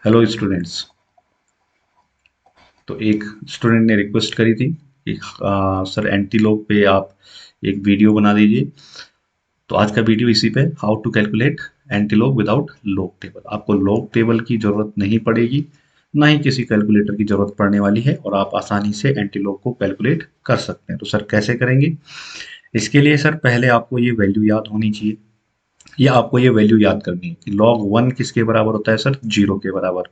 Hello students. तो एक student ने रिक्वेस्ट करी थी कि सर एंटीलोप पे आप एक वीडियो बना दीजिए। तो आज का वीडियो इसी पे, how to calculate antilog without log table. आपको लॉग टेबल की जरूरत नहीं पड़ेगी, ना ही किसी कैलकुलेटर की जरूरत पड़ने वाली है, और आप आसानी से एंटीलोप को कैलकुलेट कर सकते हैं। तो सर कैसे करेंगे? इसके लिए सर पहले आपको ये वैल्यू याद होनी चाहिए, या आपको ये वैल्यू याद करनी है कि log 1 किसके बराबर होता है सर? 0 के बराबर।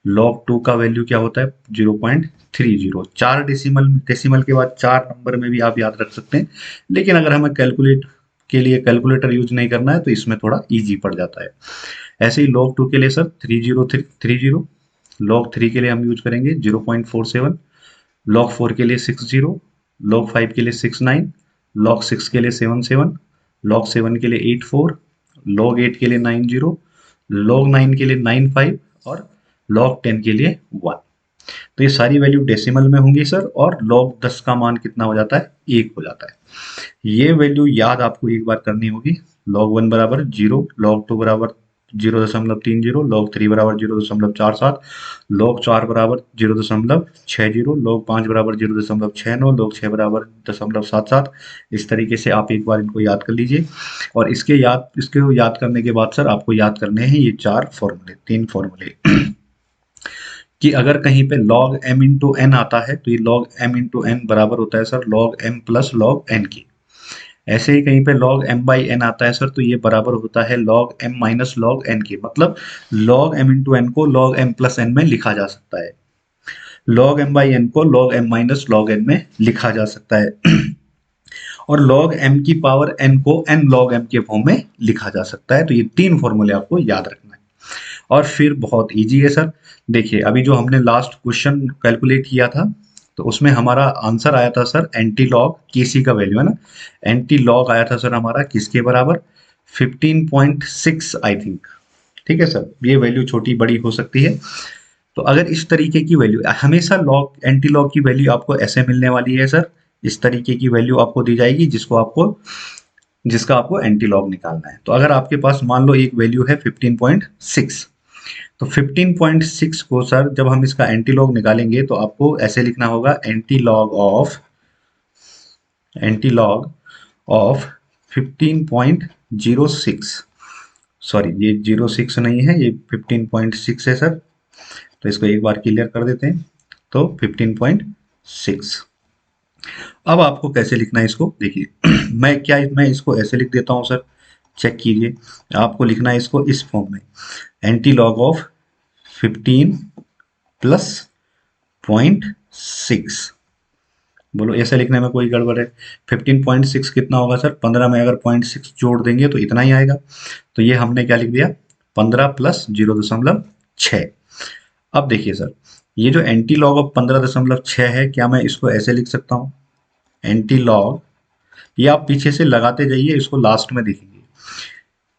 log 2 का वैल्यू क्या होता है? 0.30। चार डेसिमल डेसिमल के बाद चार नंबर में भी आप याद रख सकते हैं, लेकिन अगर हमें कैलकुलेट के लिए कैलकुलेटर यूज नहीं करना है तो इसमें थोड़ा इजी पड़ जाता है। ऐसे ही log 2 के लिए सर 30, log 3 के लिए हम यूज करेंगे 0.47, log 4 के लिए 60, log 5 के लिए 69, log 6 के लिए 77, log 7 के लिए 84, log 8 के लिए 90, log 9 के लिए 95 और log 10 के लिए 1। तो ये सारी वैल्यू डेसिमल में होंगी सर, और log 10 का मान कितना हो जाता है? 1 हो जाता है। ये वैल्यू याद आपको एक बार करनी होगी। log 1 बराबर 0, log 2 बराबर 0.30, log 3 बराबर 0.47, log 4 बराबर 0.60, log 5 बराबर 0.69, log 6 बराबर 0.77। इस तरीके से आप एक बार इनको याद कर लीजिए। और इसके याद करने के बाद सर आपको याद करने हैं ये तीन फॉर्मूले कि अगर कहीं पे log m इंटू एन आता है तो ये log m इंटू एन बराबर होता है sir log m plus log n की। ऐसे ही कहीं पे log m बाई n आता है सर, तो ये बराबर होता है log m minus log n की। मतलब log m इंटू एन को log m प्लस n में लिखा जा सकता है, log m बाई n को log m minus log n में लिखा जा सकता है और log m की पावर n को n log m के फॉर्म में लिखा जा सकता है। तो ये तीन फॉर्मूले आपको याद रखना है, और फिर बहुत इजी है सर। देखिए अभी जो हमने लास्ट क्वेश्चन कैलकुलेट किया था, तो उसमें हमारा आंसर आया था सर एंटी लॉग केसी का वैल्यू है ना, एंटी लॉग आया था सर हमारा किसके बराबर? 15.6 आई थिंक। ठीक है सर, ये वैल्यू छोटी बड़ी हो सकती है। तो अगर इस तरीके की वैल्यू, हमेशा लॉग एंटी लॉग की वैल्यू आपको ऐसे मिलने वाली है सर, इस तरीके की वैल्यू आपको दी जाएगी जिसका आपको एंटी लॉग निकालना है। तो अगर आपके पास मान लो एक वैल्यू है 15.6, तो 15.6 को सर जब हम इसका एंटी लॉग निकालेंगे तो आपको ऐसे लिखना होगा एंटी लॉग ऑफ 15.06। सॉरी, ये 06 नहीं है, ये 15.6 है सर। तो इसको एक बार क्लियर कर देते हैं। तो 15.6। अब आपको कैसे लिखना है इसको देखिए मैं इसको ऐसे लिख देता हूं सर, चेक कीजिए। आपको लिखना है इसको इस फॉर्म में, एंटी लॉग ऑफ 15 प्लस 0.6। बोलो ऐसे लिखने में कोई गड़बड़ है? 15.6 कितना होगा सर? 15 में अगर 0.6 जोड़ देंगे तो इतना ही आएगा। तो ये हमने क्या लिख दिया? 15 प्लस 0.6। अब देखिए सर, ये जो एंटी लॉग ऑफ 15.6 है, क्या मैं इसको ऐसे लिख सकता हूँ? एंटी लॉग, ये आप पीछे से लगाते जाइए, इसको लास्ट में देखेंगे।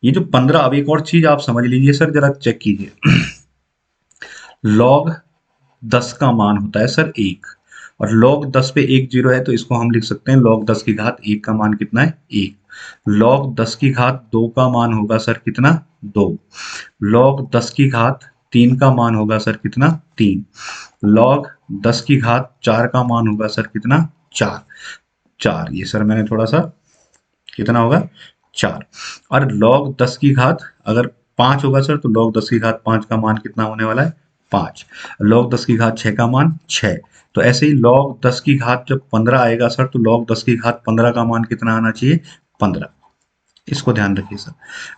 ये जो 15, अब एक और चीज आप समझ लीजिए सर, जरा चेक कीजिए लॉग 10 का मान होता है सर 1, और log 10 पे 1 जीरो है, तो इसको हम लिख सकते हैं log 10 की घात 1 का मान कितना है? 1। log 10 की घात 2 का मान होगा सर कितना? 2। log 10 की घात 3 का मान होगा सर कितना? 3। log 10 की घात 4 का मान होगा सर कितना? 4। 4, ये सर मैंने थोड़ा सा, कितना होगा? 4। और log 10 की घात अगर 5 होगा सर, तो log 10 की घात 5 का मान कितना होने वाला है? 5। log 10 की घात 6 का मान 6। तो ऐसे ही log 10 की घात जब 15 आएगा सर, तो log 10 की घात 15 का मान कितना आना चाहिए? 15। इसको ध्यान रखिए सर।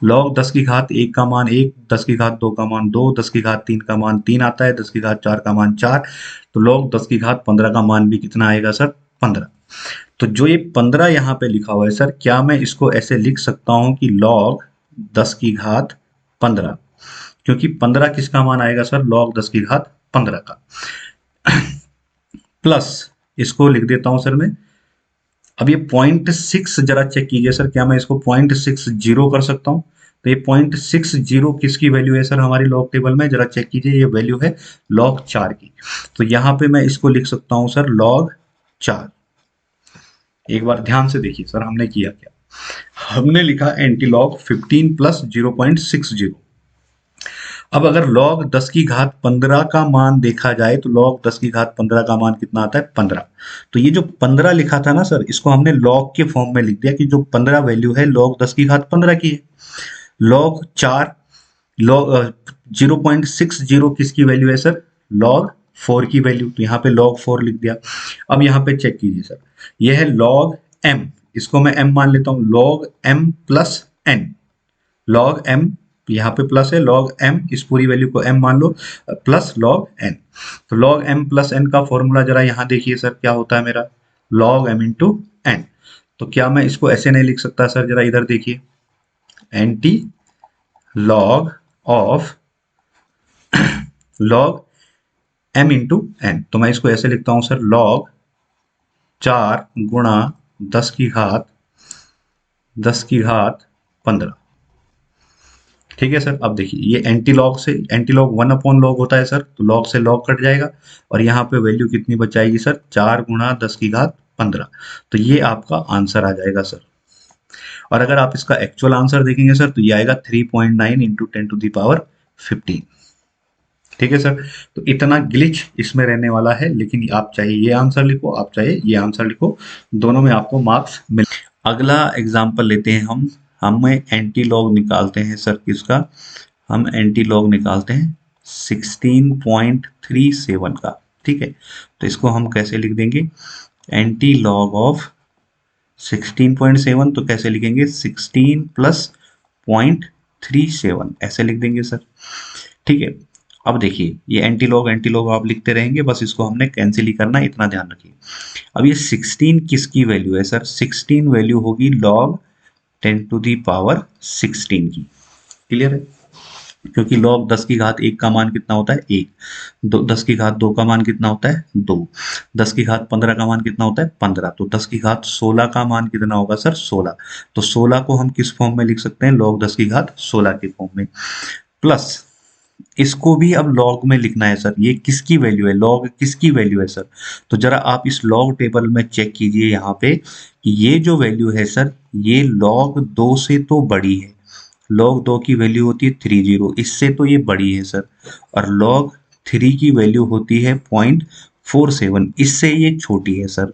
log 10 की घात 1 का मान 1, 10 की घात 2 का मान 2, 10 की घात 3 का मान 3 आता है, 10 की घात 4 का मान 4। तो log 10 की घात 15 का मान भी कितना आएगा सर? 15। तो जो ये 15 यहाँ पे लिखा हुआ है सर, क्या मैं इसको ऐसे लिख सकता हूं कि log 10 की घात 15? क्योंकि 15 किसका मान आएगा सर? log 10 की घात 15 का। प्लस इसको लिख देता हूं सर मैं। अब ये 0.6 जरा चेक कीजिए सर, क्या मैं इसको 0.60 कर सकता हूं? तो ये 0.60 किसकी वैल्यू है सर हमारी लॉग टेबल में? जरा चेक कीजिए, ये वैल्यू है log 4 की। तो यहां पे मैं इसको लिख सकता हूं सर log 4। एक बार ध्यान से देखिए सर, हमने किया क्या? हमने लिखा एंटी लॉग 15 प्लस 0.60। अब अगर log 10 की घात 15 का मान देखा जाए तो log 10 की घात 15 का मान कितना आता है 15। तो ये जो 15 लिखा था ना सर, इसको हमने log के फॉर्म में लिख दिया कि जो 15 वैल्यू है log 10 की घात 15 की है। log 4 log 0.60 किसकी वैल्यू है सर, log 4 की वैल्यू, तो यहाँ पे log 4 लिख दिया। अब यहाँ पे चेक कीजिए सर, यह है log m, इसको मैं m मान लेता हूँ, log m plus n, log m यहाँ पे प्लस है, log m इस पूरी वैल्यू को m मान लो, प्लस log n। तो log m प्लस n का फॉर्मूला जरा यहाँ देखिए सर क्या होता है मेरा, log m इंटू n। तो क्या मैं इसको ऐसे नहीं लिख सकता सर, जरा इधर देखिए, anti log of log m into n, तो मैं इसको ऐसे लिखता हूं सर, log 4 गुणा 10 की घात 15। ठीक है सर। अब देखिए ये एंटी लॉग से, एंटी लॉग 1 अपॉन लॉग होता है सर, तो लॉग से लॉग कट जाएगा और यहाँ पे वैल्यू कितनी बच जाएगी सर, 4 गुणा 10 की घात 15। तो ये आपका आंसर आ जाएगा सर। और अगर आप इसका एक्चुअल आंसर देखेंगे सर, तो ये आएगा 3.9 इंटू 10⁻15। ठीक है सर। तो इतना ग्लिच इसमें रहने वाला है, लेकिन आप चाहे ये आंसर लिखो, आप चाहे ये आंसर लिखो, दोनों में आपको मार्क्स मिल। अगला एग्जाम्पल लेते हैं हम, हमें एंटी लॉग निकालते हैं सर किसका, हम एंटी लॉग निकालते हैं 16.37 का। ठीक है, तो इसको हम कैसे लिख देंगे, एंटी लॉग ऑफ 16.7, तो कैसे लिखेंगे 16 प्लस 0.37 ऐसे लिख देंगे सर। ठीक है, अब देखिए ये एंटी लॉग आप लिखते रहेंगे, बस इसको हमने कैंसिल ही करना है, इतना ध्यान रखिए। अब ये 16 किसकी वैल्यू है सर, 16 वैल्यू होगी log 10⁻16 की। क्लियर है, क्योंकि log 10 की घात 1 का मान कितना होता है 1, 10 की घात 2 का मान कितना होता है 2, 10 की घात 15 का मान कितना होता है 15, तो 10 की घात 16 का मान कितना होगा सर 16। तो 16 को हम किस फॉर्म में लिख सकते हैं, log 10 की घात 16 के फॉर्म में, प्लस इसको भी अब लॉग में लिखना है सर, ये किसकी वैल्यू है, लॉग किसकी वैल्यू है सर। तो जरा आप इस लॉग टेबल में चेक कीजिए यहाँ पे कि ये जो वैल्यू है सर, ये log 2 से तो बड़ी है, log 2 की वैल्यू होती है 30, इससे तो ये बड़ी है सर, और log 3 की वैल्यू होती है 0.47, इससे ये छोटी है सर।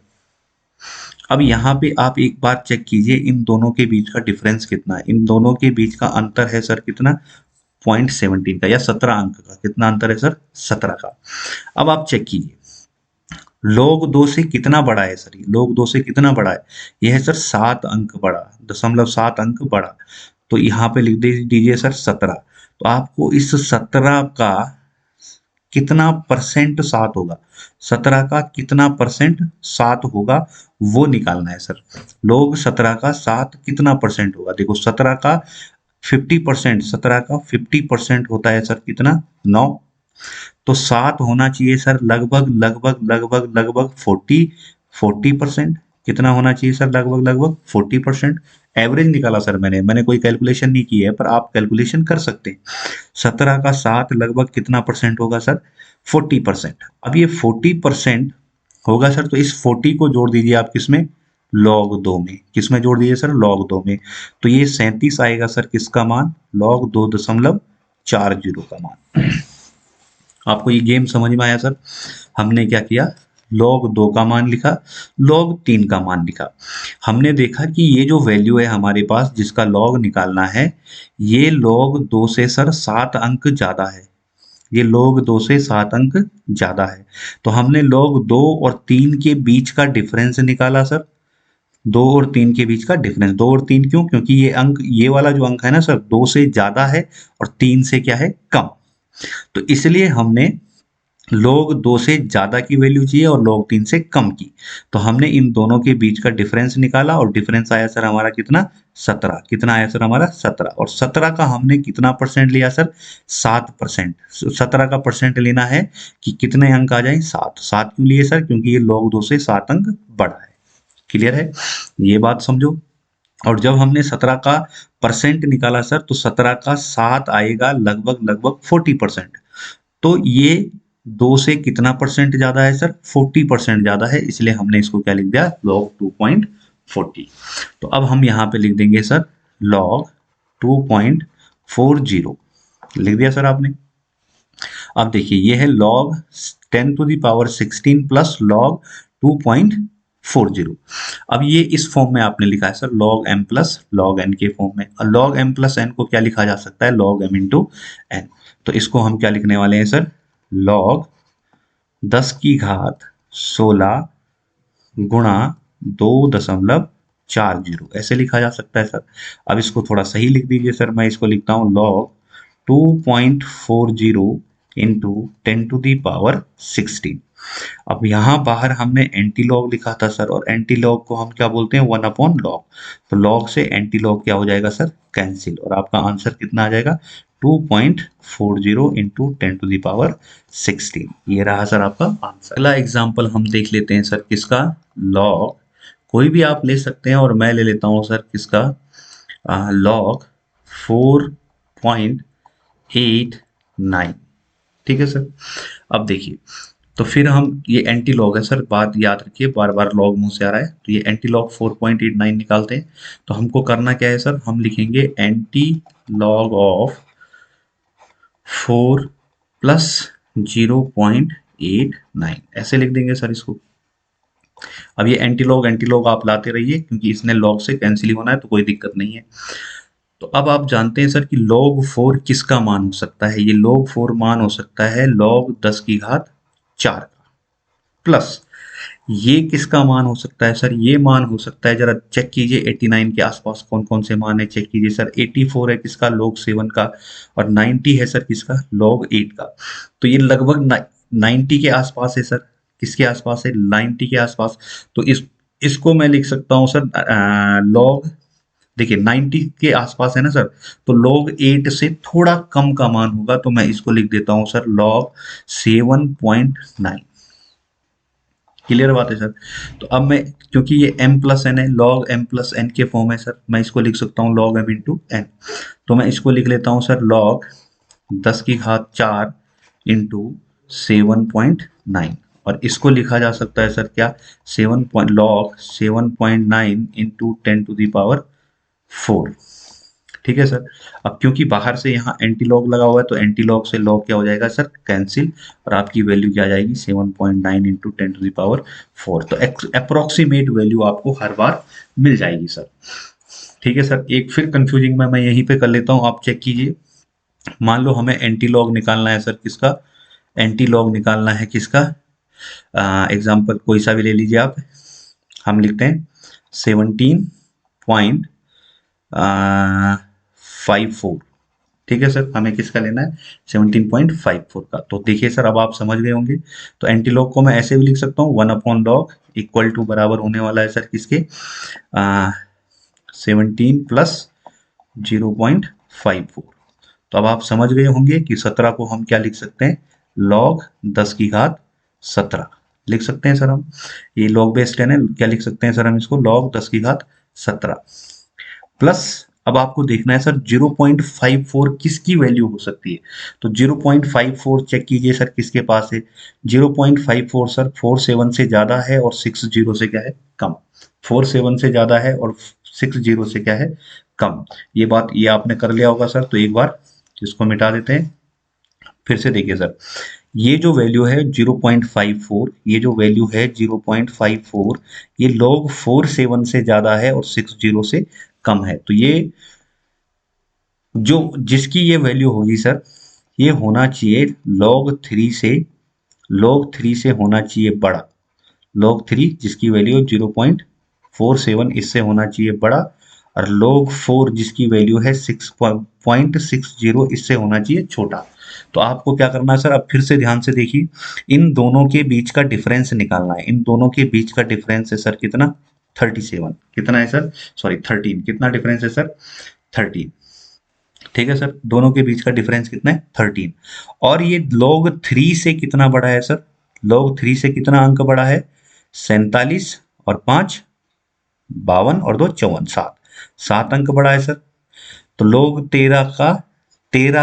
अब यहाँ पे आप एक बार चेक कीजिए इन दोनों के बीच का डिफरेंस कितना है, इन दोनों के बीच का अंतर है सर कितना, 0.17 का, या 17 अंक का, कितना अंतर है सर 17 का। अब आप चेक कीजिए log 2 से कितना बड़ा है सर, log 2 से कितना बड़ा है, यह है सर 7 अंक बड़ा, 0.7 अंक बड़ा, तो यहाँ पे लिख दीजिए सर 17। तो आपको इस 17 का कितना परसेंट 7 होगा, 17 का कितना परसेंट 7 होगा वो निकालना है सर। log 17 का 7 कितना परसेंट होगा, देखो 17 का 50%, 17 का 50% होता है सर कितना 9, तो 7 होना चाहिए सर लगभग लगभग लगभग लगभग 40%। कितना होना चाहिए सर, लगभग लगभग 40%। एवरेज निकाला सर मैंने कोई कैलकुलेशन नहीं की है, पर आप कैलकुलेशन कर सकते हैं। 17 का 7 लगभग कितना परसेंट होगा सर, 40%। अब ये 40% होगा सर, तो इस 40 को जोड़ दीजिए आप किसमें, log 2 में, किसमें जोड़ दीजिए सर, log 2 में, तो ये 37 आएगा सर किसका मान, log 2.40 का मान। आपको ये गेम समझ में आया सर, हमने क्या किया, log 2 का मान लिखा, log 3 का मान लिखा। हमने देखा कि ये जो वैल्यू है हमारे पास जिसका log निकालना है, ये log 2 से सर 7 अंक ज्यादा है, ये log 2 से 7 अंक ज्यादा है। तो हमने log 2 और 3 के बीच का डिफरेंस निकाला सर, 2 और 3 के बीच का डिफरेंस, 2 और 3 क्यों, क्योंकि ये अंक, ये वाला जो अंक है ना सर 2 से ज्यादा है और 3 से क्या है कम, तो इसलिए हमने log 2 से ज्यादा की वैल्यू चाहिए और log 3 से कम की, तो हमने इन दोनों के बीच का डिफरेंस निकाला और डिफरेंस आया सर हमारा कितना 17, कितना आया सर हमारा 17, और 17 का हमने कितना परसेंट लिया सर 7%। 17 का परसेंट लेना है कि कितने अंक आ जाए 7, 7 क्यों लिए सर, क्योंकि ये log 2 से 7 अंक बड़ा है। क्लियर है, ये बात समझो। और जब हमने 17 का परसेंट निकाला सर, तो 17 का 7 आएगा लगभग लगभग 40%, तो ये 2 से कितना परसेंट ज्यादा है सर, 40% ज्यादा है, इसलिए हमने इसको क्या लिख दिया, log 2.40। तो अब हम यहाँ पे लिख देंगे सर log 2.40, लिख दिया सर आपने। अब देखिए ये है log 10⁻16 प्लस log 2.40। अब ये इस फॉर्म में आपने लिखा है sir log m plus log n के फॉर्म में, और log m प्लस n को क्या लिखा जा सकता है, log m इंटू n। तो इसको हम क्या लिखने वाले हैं सर, log 10⁻16 गुणा 2.40 ऐसे लिखा जा सकता है सर। अब इसको थोड़ा सही लिख दीजिए सर, मैं इसको लिखता हूँ log 2.40 इंटू 10⁻16। अब यहाँ बाहर हमने एंटी लॉग लिखा था सर, और एंटी लॉग को हम क्या बोलते हैं, 1/log। तो लॉग से एंटी लॉग क्या हो जाएगा सर, कैंसिल, और आपका आंसर कितना आ जाएगा, 2.40 इंटू 10⁻16। ये रहा सर आपका आंसर। अगला एग्जाम्पल हम देख लेते हैं सर, किसका, लॉग कोई भी आप ले सकते हैं, और मैं ले लेता हूं सर किसका, लॉग 4.89। ठीक है सर। अब देखिए, तो फिर हम, ये एंटी लॉग है सर, बात याद रखिए, बार बार लॉग मुंह से आ रहा है, तो ये एंटी लॉग 4.89 निकालते हैं। तो हमको करना क्या है सर, हम लिखेंगे एंटी लॉग ऑफ 4 प्लस 0.89 ऐसे लिख देंगे सर इसको। अब ये एंटी लॉग आप लाते रहिए, क्योंकि इसने लॉग से कैंसिल ही होना है, तो कोई दिक्कत नहीं है। तो अब आप जानते हैं सर कि log 4 किसका मान हो सकता है, ये log 4 मान हो सकता है log 10⁻4 का, प्लस ये किसका मान हो सकता है सर, ये मान हो सकता है, जरा चेक कीजिए 89 के आसपास कौन कौन से मान है, चेक कीजिए सर। 84 है किसका, log 7 का, और 90 है सर किसका, log 8 का। तो ये लगभग 90 के आसपास है सर, किसके आसपास है, 90 के आसपास। तो इसको मैं लिख सकता हूं सर, log, देखिए 90 के आसपास है ना सर, तो log 8 से थोड़ा कम का मान होगा, तो मैं इसको लिख देता हूं सर log 7.9। क्लियर बात है सर। तो अब मैं, क्योंकि ये m प्लस एन है, log m प्लस एन के फॉर्म है सर, मैं इसको लिख सकता हूँ log m इंटू एन। तो मैं इसको लिख लेता हूँ सर log 10⁻4 इंटू 7.9, और इसको लिखा जा सकता है सर क्या, log 7.9 इंटू 10⁻4। ठीक है सर। अब क्योंकि बाहर से यहाँ एंटी लॉग लगा हुआ है, तो एंटी लॉग से लॉग क्या हो जाएगा सर, कैंसिल, और आपकी वैल्यू क्या आ जाएगी, 7.9 इंटू 10⁻4। तो अप्रोक्सीमेट वैल्यू आपको हर बार मिल जाएगी सर। ठीक है सर। एक फिर कंफ्यूजिंग में मैं यहीं पे कर लेता हूँ, आप चेक कीजिए। मान लो हमें एंटी लॉग निकालना है सर किसका, एंटी लॉग निकालना है किसका, एग्जाम्पल कोई सा भी ले लीजिए आप। हम लिखते हैं 17.54। ठीक है सर, हमें किसका लेना है, 17.54 का। तो देखिए सर, अब आप समझ गए होंगे। तो एंटी लॉग को मैं ऐसे भी लिख सकता हूँ, 1/log इक्वल टू बराबर होने वाला है सर किसके, 17 प्लस 0.54। तो अब आप समझ गए होंगे कि 17 को हम क्या लिख सकते हैं, log 10⁻17 लिख सकते हैं सर हम। ये log बेस्ड है ना, क्या लिख सकते हैं सर हम इसको, log 10⁻17 प्लस, अब आपको देखना है सर 0.54 किसकी वैल्यू हो सकती है। तो 0.54 चेक कीजिए सर किसके पास है, 0.54 सर 47 से ज्यादा है और 60 से क्या है, कम। 47 से ज्यादा है और 60 से क्या है, कम। ये बात ये आपने कर लिया होगा सर। तो एक बार इसको मिटा देते हैं, फिर से देखिए सर, ये जो वैल्यू है 0.54, ये जो वैल्यू है 0.54, ये log 47 से ज्यादा है और 60 से कम है। तो ये जो जिसकी ये वैल्यू होगी सर, ये होना चाहिए log 3 से, log 3 से होना चाहिए बड़ा। log 3 जिसकी वैल्यू 0.47 इससे होना चाहिए बड़ा, और log 4 जिसकी वैल्यू है 6.60 इससे होना चाहिए छोटा। तो आपको क्या करना है सर, अब फिर से ध्यान से देखिए, इन दोनों के बीच का डिफरेंस निकालना है। इन दोनों के बीच का डिफरेंस है सर कितना, 37। कितना है सर, सॉरी 13। कितना डिफरेंस है सर, 13। ठीक है सर, दोनों के बीच का डिफरेंस कितना है, 13। और ये log 3 से कितना बड़ा है सर, log 3 से कितना अंक बड़ा है, 47, और 5 52, और 2 54, 7, 7 अंक बड़ा है सर। तो log 13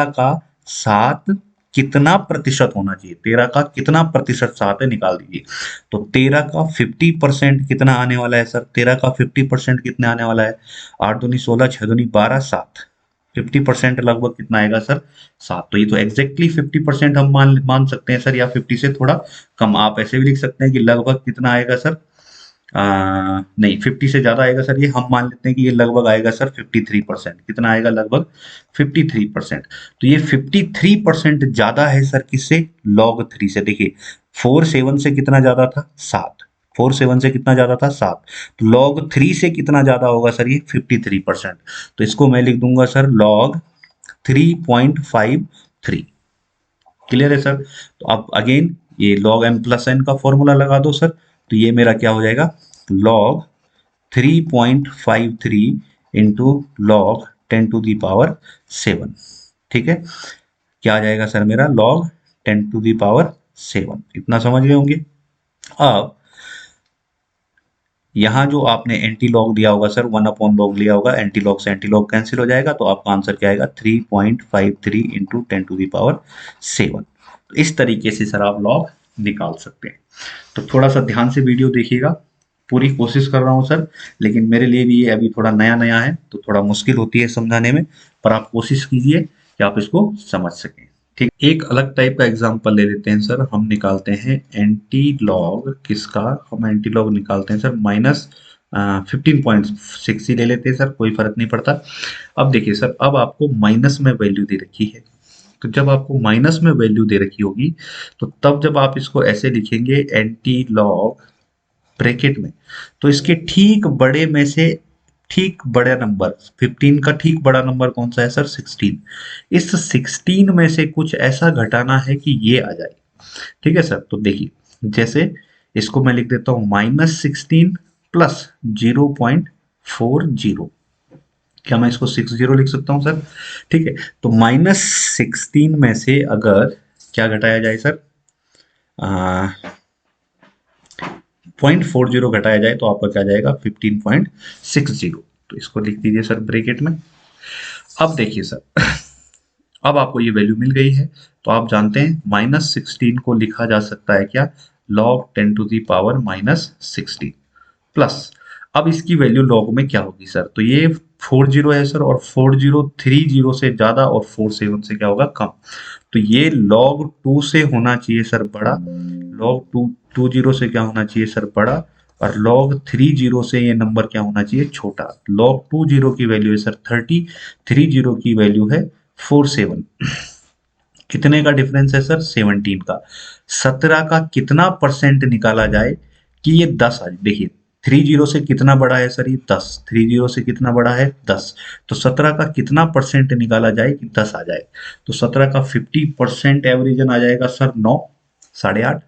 का 7 कितना प्रतिशत होना चाहिए, 13 का कितना प्रतिशत 7 है, निकाल दीजिए। तो 13 का 50% कितना आने वाला है सर, 13 का 50% कितना आने वाला है, 8 दूनी 16, 6 दूनी 12, 7, 50% लगभग कितना आएगा सर, 7। तो ये तो एग्जैक्टली 50% हम मान मान सकते हैं सर, या 50 से थोड़ा कम। आप ऐसे भी लिख सकते हैं कि लगभग कितना आएगा सर, नहीं 50 से ज्यादा आएगा सर, ये हम मान लेते हैं कि ये लगभग आएगा सर 53%। कितना आएगा, लगभग 53%। तो ये 53% ज्यादा है सर किससे, log 3 से। देखिए 47 से कितना ज्यादा था, 7। 47 से कितना ज्यादा था, 7। तो log 3 से कितना ज्यादा होगा सर, ये 53%। तो इसको मैं लिख दूंगा सर log 3.53। क्लियर है सर। तो अब अगेन ये log m प्लस n का फॉर्मूला लगा दो सर। तो ये मेरा क्या हो जाएगा, log 3.53 into log 10 to the power 7। ठीक है, क्या आ जाएगा सर मेरा, log 10 टू दी पावर 7। इतना समझ गए होंगे। अब यहाँ जो आपने एंटी लॉग दिया होगा सर, 1/log लिया होगा, एंटी लॉग से एंटी लॉग कैंसिल हो जाएगा, तो आपका आंसर क्या आएगा, 3.53 इंटू 10 टू दी पावर 7। तो इस तरीके से सर आप लॉग निकाल सकते हैं। तो थोड़ा सा ध्यान से वीडियो देखिएगा, पूरी कोशिश कर रहा हूँ सर, लेकिन मेरे लिए भी ये अभी थोड़ा नया नया है, तो थोड़ा मुश्किल होती है समझाने में, पर आप कोशिश कीजिए कि आप इसको समझ सकें। ठीक, एक अलग टाइप का एग्जांपल ले लेते हैं सर। हम निकालते हैं एंटी लॉग किसका, हम एंटी लॉग निकालते हैं सर माइनस 15.6 ही ले लेते हैं सर, कोई फर्क नहीं पड़ता। अब देखिए सर, अब आपको माइनस में वैल्यू दे रखी है, तो जब आपको माइनस में वैल्यू दे रखी होगी, तो तब जब आप इसको ऐसे लिखेंगे एंटी लॉग ब्रैकेट में, तो इसके ठीक बड़े में से ठीक बड़ा नंबर 15 का ठीक बड़ा नंबर कौन सा है सर, 16। इस 16 में से कुछ ऐसा घटाना है कि ये आ जाए। ठीक है सर, तो देखिए जैसे इसको मैं लिख देता हूं -16 प्लस 0.40। क्या मैं इसको 60 लिख सकता हूं सर? ठीक है, तो -16 में से अगर क्या घटाया जाए सर, 0.40 घटाया जाए तो आपका क्या जाएगा, 15.60। तो इसको लिख दीजिए सर ब्रैकेट में। अब देखिए सर, अब आपको ये वैल्यू मिल गई है, तो आप जानते हैं -16 को लिखा जा सकता है क्या, log 10 to the power -16 plus, अब इसकी वैल्यू log में क्या होगी सर, तो ये 40 है सर, और 4030 से ज्यादा और 47 से क्या होगा, कम। तो ये log 2 से होना चाहिए सर बड़ा, log 20 से क्या होना चाहिए सर, बड़ा, और log 30 से ये नंबर क्या होना चाहिए, छोटा। log 20 की वैल्यू है सर 30, 30 की वैल्यू है 47। कितने का डिफरेंस है सर, 17 का। 17 का कितना परसेंट निकाला जाए कि ये 10 आ जाए। देखिए 30 से कितना बड़ा है सर, ये 10। 30 से कितना बड़ा है, 10। तो 17 का कितना परसेंट निकाला जाए कि 10 आ जाए, तो 17 का 50% एवरेजन आ जाएगा सर 9, 8.5।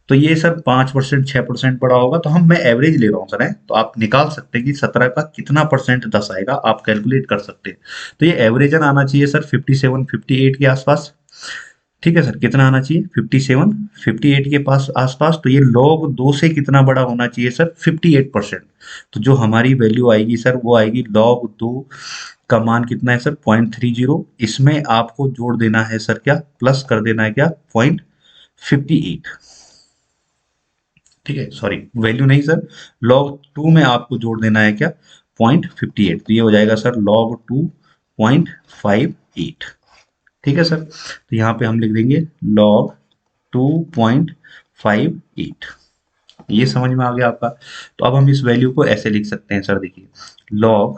तो ये सर 5%, 6% बड़ा होगा, तो मैं एवरेज ले रहा हूँ सर है, तो आप निकाल सकते हैं कि 17 का कितना परसेंट 10 आएगा, आप कैलकुलेट कर सकते हैं। तो ये एवरेजन आना चाहिए सर 57, 58 के आसपास। ठीक है सर, कितना आना चाहिए, 57, 58 के पास आसपास। तो ये log 2 से कितना बड़ा होना चाहिए सर, 58%। तो जो हमारी वैल्यू आएगी सर, वो आएगी log 2 का मान कितना है सर, 0.30। इसमें आपको जोड़ देना है सर क्या, प्लस कर देना है क्या, 0.58। ठीक है, सॉरी वैल्यू नहीं सर, log 2 में आपको जोड़ देना है क्या, 0.58। तो ये हो जाएगा सर log 2.58। ठीक है सर, तो यहाँ पे हम लिख देंगे log 2.58। ये समझ में आ गया आपका। तो अब हम इस वैल्यू को ऐसे लिख सकते हैं सर, देखिए log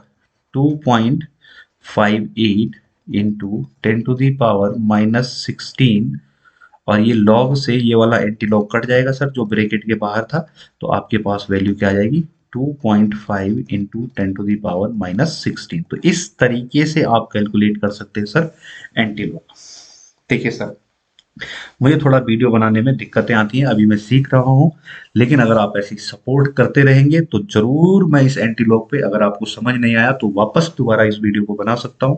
2.58 into 10 to the power -16, और ये log से ये वाला एंटी लॉग कट जाएगा सर जो ब्रैकेट के बाहर था, तो आपके पास वैल्यू क्या आ जाएगी, 2.5 इंटू 10 टू दी पावर -16। तो इस तरीके से आप कैलकुलेट कर सकते हैं सर एंटी लॉग। देखिए सर, मुझे थोड़ा वीडियो बनाने में दिक्कतें आती हैं, अभी मैं सीख रहा हूं, लेकिन अगर आप ऐसी सपोर्ट करते रहेंगे तो जरूर मैं इस एंटी लॉग पे, अगर आपको समझ नहीं आया तो वापस दोबारा इस वीडियो को बना सकता हूं।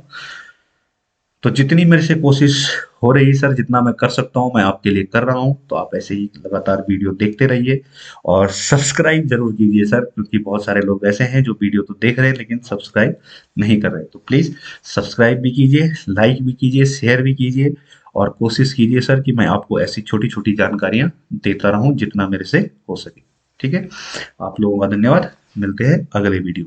तो जितनी मेरे से कोशिश हो रही सर, जितना मैं कर सकता हूँ मैं आपके लिए कर रहा हूँ। तो आप ऐसे ही लगातार वीडियो देखते रहिए, और सब्सक्राइब जरूर कीजिए सर, क्योंकि बहुत सारे लोग ऐसे हैं जो वीडियो तो देख रहे हैं लेकिन सब्सक्राइब नहीं कर रहे। तो प्लीज़ सब्सक्राइब भी कीजिए, लाइक भी कीजिए, शेयर भी कीजिए, और कोशिश कीजिए सर कि मैं आपको ऐसी छोटी छोटी जानकारियाँ देता रहूँ जितना मेरे से हो सके। ठीक है, आप लोगों का धन्यवाद, मिलते हैं अगले वीडियो।